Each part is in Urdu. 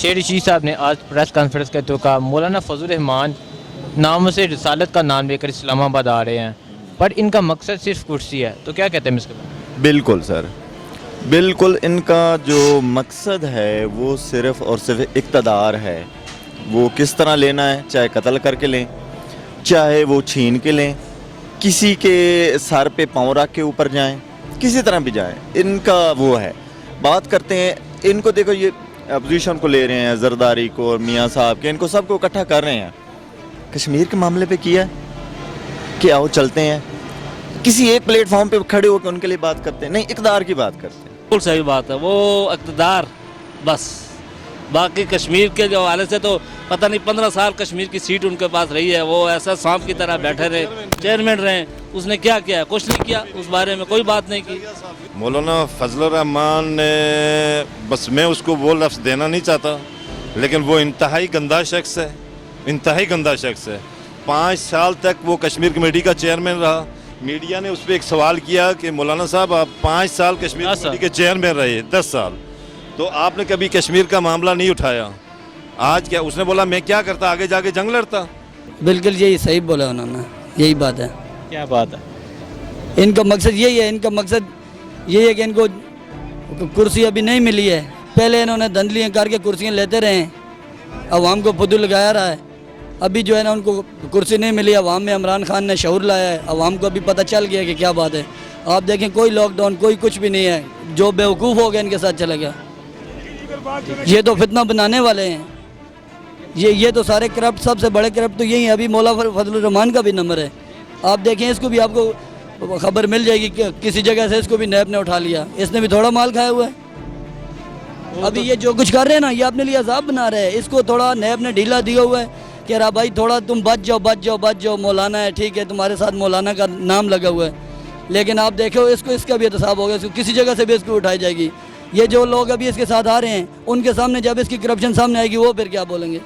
شیر رشید صاحب نے آج پریس کانفرنس کرتے ہوئے کہا مولانا فضل الرحمان نام سے رسالت کا نام لے کر اسلام آباد آ رہے ہیں پر ان کا مقصد صرف کرسی ہے، تو کیا کہتے ہیں اس کے بارے؟ بالکل سر، بالکل ان کا جو مقصد ہے وہ صرف اور صرف اقتدار ہے. وہ کس طرح لینا ہے، چاہے قتل کر کے لیں، چاہے وہ چھین کے لیں، کسی کے سر پہ پاؤں رکھ کے اوپر جائیں، کسی طرح بھی جائیں، ان کا وہ ہے. بات کرتے ہیں ان کو، دیکھو یہ اپوزیشن کو لے رہے ہیں، زرداری کو اور میاں صاحب کے، ان کو سب کو اکٹھا کر رہے ہیں. کشمیر کے معاملے پہ کیا کہ آؤ چلتے ہیں، کسی ایک پلیٹ فارم پہ کھڑے ہو کے ان کے لیے بات کرتے ہیں، نہیں اقتدار کی بات کرتے ہیں. بالکل صحیح بات ہے، وہ اقتدار بس. باقی کشمیر کے جو حوالے سے تو پتہ نہیں 15 سال کشمیر کی سیٹ ان کے پاس رہی ہے، وہ ایسا سانپ کی طرح بیٹھے رہے، چیئرمین رہے. اس نے کیا کیا؟ کچھ نہیں کیا، اس بارے میں کوئی بات نہیں کی. مولانا فضل الرحمان نے، بس میں اس کو وہ لفظ دینا نہیں چاہتا، لیکن وہ انتہائی گندا شخص ہے، انتہائی گندا شخص ہے. 5 سال تک وہ کشمیر کمیٹی کا چیئرمین رہا. میڈیا نے اس پہ ایک سوال کیا کہ مولانا صاحب آپ 5 سال کشمیر کمیٹی کے چیئرمین رہے، 10 سال، تو آپ نے کبھی کشمیر کا معاملہ نہیں اٹھایا. آج کیا اس نے بولا میں کیا کرتا، آگے جا کے جنگ لڑتا. بالکل یہی صحیح بولا انہوں نے، یہی بات ہے. کیا بات ہے؟ ان کا مقصد یہی ہے، ان کا مقصد یہی ہے کہ ان کو کرسی ابھی نہیں ملی ہے. پہلے انہوں نے دھندلیاں کر کے کرسیاں لیتے رہے ہیں، عوام کو فضول لگایا رہا ہے. ابھی جو ہے نا ان کو کرسی نہیں ملی، عوام میں عمران خان نے شعور لایا ہے، عوام کو ابھی پتہ چل گیا کہ کیا بات ہے. آپ دیکھیں کوئی لاک ڈاؤن، کوئی کچھ بھی نہیں ہے. جو بیوقوف ہو گیا ان کے ساتھ چلا گیا. یہ تو فتنہ بنانے والے ہیں، یہ تو سارے کرپٹ، سب سے بڑے کرپٹ تو یہی ہیں. ابھی مولانا فضل الرحمان کا بھی نمبر ہے، آپ دیکھیں اس کو بھی آپ کو خبر مل جائے گی کہ کسی جگہ سے اس کو بھی نیب نے اٹھا لیا. اس نے بھی تھوڑا مال کھایا ہوا ہے. ابھی یہ جو کچھ کر رہے ہیں نا، یہ اپنے لیے عذاب بنا رہے ہیں. اس کو تھوڑا نیب نے ڈھیلا دیا ہوا ہے کہ رہا بھائی تھوڑا تم بچ جاؤ، مولانا ہے ٹھیک ہے، تمہارے ساتھ مولانا کا نام لگا ہوا ہے. لیکن آپ دیکھو اس کا بھی احتساب ہوگا، اس کو کسی جگہ سے بھی اس کو اٹھائی جائے گی. یہ جو لوگ ابھی اس کے ساتھ آ رہے ہیں، ان کے سامنے جب اس کی کرپشن سامنے آئے گی وہ پھر کیا بولیں گے؟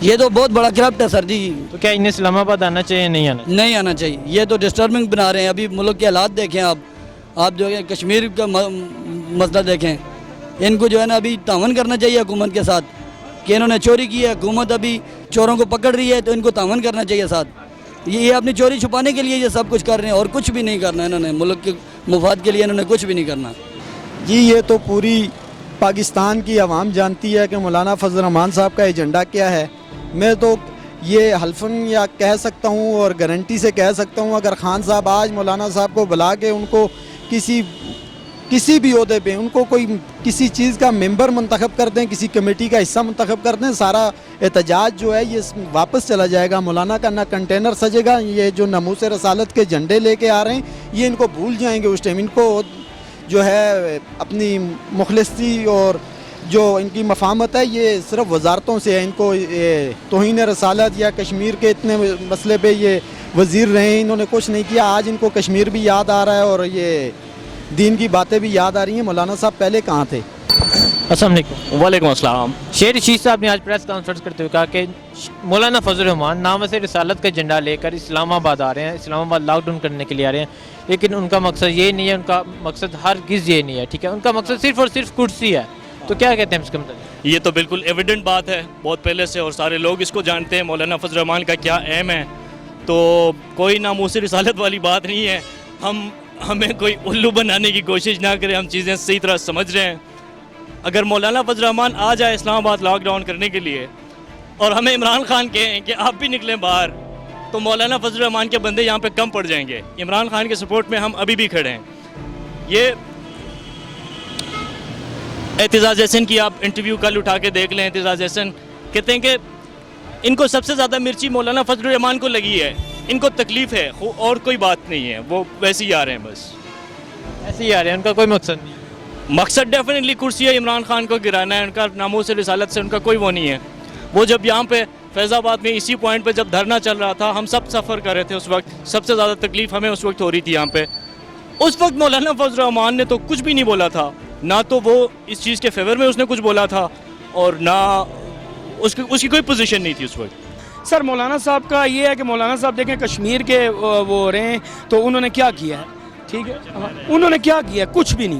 یہ تو بہت بڑا کرپٹ ہے سر جی. تو کیا انہیں اسلام آباد آنا چاہیے نہیں آنا چاہیے؟ نہیں آنا چاہیے. یہ تو ڈسٹربنگ بنا رہے ہیں. ابھی ملک کے حالات دیکھیں آپ جو ہے کشمیر کا مسئلہ دیکھیں. ان کو جو ہے نا ابھی تعاون کرنا چاہیے حکومت کے ساتھ کہ انہوں نے چوری کی ہے، حکومت ابھی چوروں کو پکڑ رہی ہے تو ان کو تعاون کرنا چاہیے ساتھ. یہ اپنی چوری چھپانے کے لیے یہ سب کچھ کر رہے ہیں اور کچھ بھی نہیں کرنا انہوں نے. ملک کے مفاد کے لیے انہوں نے کچھ بھی نہیں کرنا. جی یہ تو پوری پاکستان کی عوام جانتی ہے کہ مولانا فضل الرحمان صاحب کا ایجنڈا کیا ہے. میں تو یہ حلفاً یا کہہ سکتا ہوں اور گارنٹی سے کہہ سکتا ہوں، اگر خان صاحب آج مولانا صاحب کو بلا کے ان کو کسی بھی عہدے پہ ان کو کوئی کسی چیز کا ممبر منتخب کر دیں، کسی کمیٹی کا حصہ منتخب کر دیں، سارا احتجاج جو ہے یہ واپس چلا جائے گا. مولانا کا نہ کنٹینر سجے گا. یہ جو ناموس رسالت کے جھنڈے لے کے آ رہے ہیں یہ ان کو بھول جائیں گے اس ٹائم. ان کو جو ہے اپنی مخلصی اور جو ان کی مفاہمت ہے یہ صرف وزارتوں سے ہے. ان کو توہین رسالت یا کشمیر کے اتنے مسئلے پہ یہ وزیر رہے ہیں، انہوں نے کچھ نہیں کیا. آج ان کو کشمیر بھی یاد آ رہا ہے اور یہ دین کی باتیں بھی یاد آ رہی ہیں. مولانا صاحب پہلے کہاں تھے؟ السلام علیکم. وعلیکم السلام. شیر رشید صاحب نے آج پریس کانفرنس کرتے ہوئے کہا کہ مولانا فضل الرحمان نام سے رسالت کا جھنڈا لے کر اسلام آباد آ رہے ہیں، اسلام آباد لاک ڈاؤن کرنے کے لیے آ رہے ہیں، لیکن ان کا مقصد یہ نہیں ہے، ان کا مقصد ہرگز یہ نہیں ہے. ٹھیک ہے، ان کا مقصد صرف اور صرف کرسی ہے. تو کیا کہتے ہیں اس کے مطلب؟ یہ تو بالکل ایویڈنٹ بات ہے بہت پہلے سے، اور سارے لوگ اس کو جانتے ہیں مولانا فضل الرحمان کا کیا ایم ہے. تو کوئی ناموس رسالت والی بات نہیں ہے. ہمیں کوئی الو بنانے کی کوشش نہ کریں، ہم چیزیں صحیح طرح سمجھ رہے ہیں. اگر مولانا فضل الرحمان آ جائے اسلام آباد لاک ڈاؤن کرنے کے لیے اور ہمیں عمران خان کہیں کہ آپ بھی نکلیں باہر، تو مولانا فضل الرحمان کے بندے یہاں پہ کم پڑ جائیں گے. عمران خان کے سپورٹ میں ہم ابھی بھی کھڑے ہیں. یہ اعتزاز احسن کی آپ انٹرویو کل اٹھا کے دیکھ لیں. اعتزاز احسن کہتے ہیں کہ ان کو سب سے زیادہ مرچی مولانا فضل الرحمان کو لگی ہے، ان کو تکلیف ہے، اور کوئی بات نہیں ہے. وہ ویسے ہی آ رہے ہیں، بس ایسے ہی آ رہے ہیں، ان کا کوئی مقصد نہیں. مقصد ڈیفینیٹلی کرسی ہے، عمران خان کو گرانا ہے. ان کا ناموس رسالت سے ان کا کوئی وہ نہیں ہے. وہ جب یہاں پہ فیض آباد میں اسی پوائنٹ پہ جب دھرنا چل رہا تھا، ہم سب سفر کر رہے تھے. اس وقت سب سے زیادہ تکلیف ہمیں اس وقت ہو رہی تھی یہاں پہ. اس وقت مولانا فضل الرحمان نے تو کچھ بھی نہیں بولا تھا، نہ تو وہ اس چیز کے فیور میں اس نے کچھ بولا تھا اور نہ اس کی کوئی پوزیشن نہیں تھی اس وقت. سر مولانا صاحب کا یہ ہے کہ مولانا صاحب دیکھیں کشمیر کے وہ ہو رہے ہیں تو انہوں نے کیا کیا ہے؟ ٹھیک ہے، انہوں نے کیا کیا ہے؟ کچھ بھی نہیں.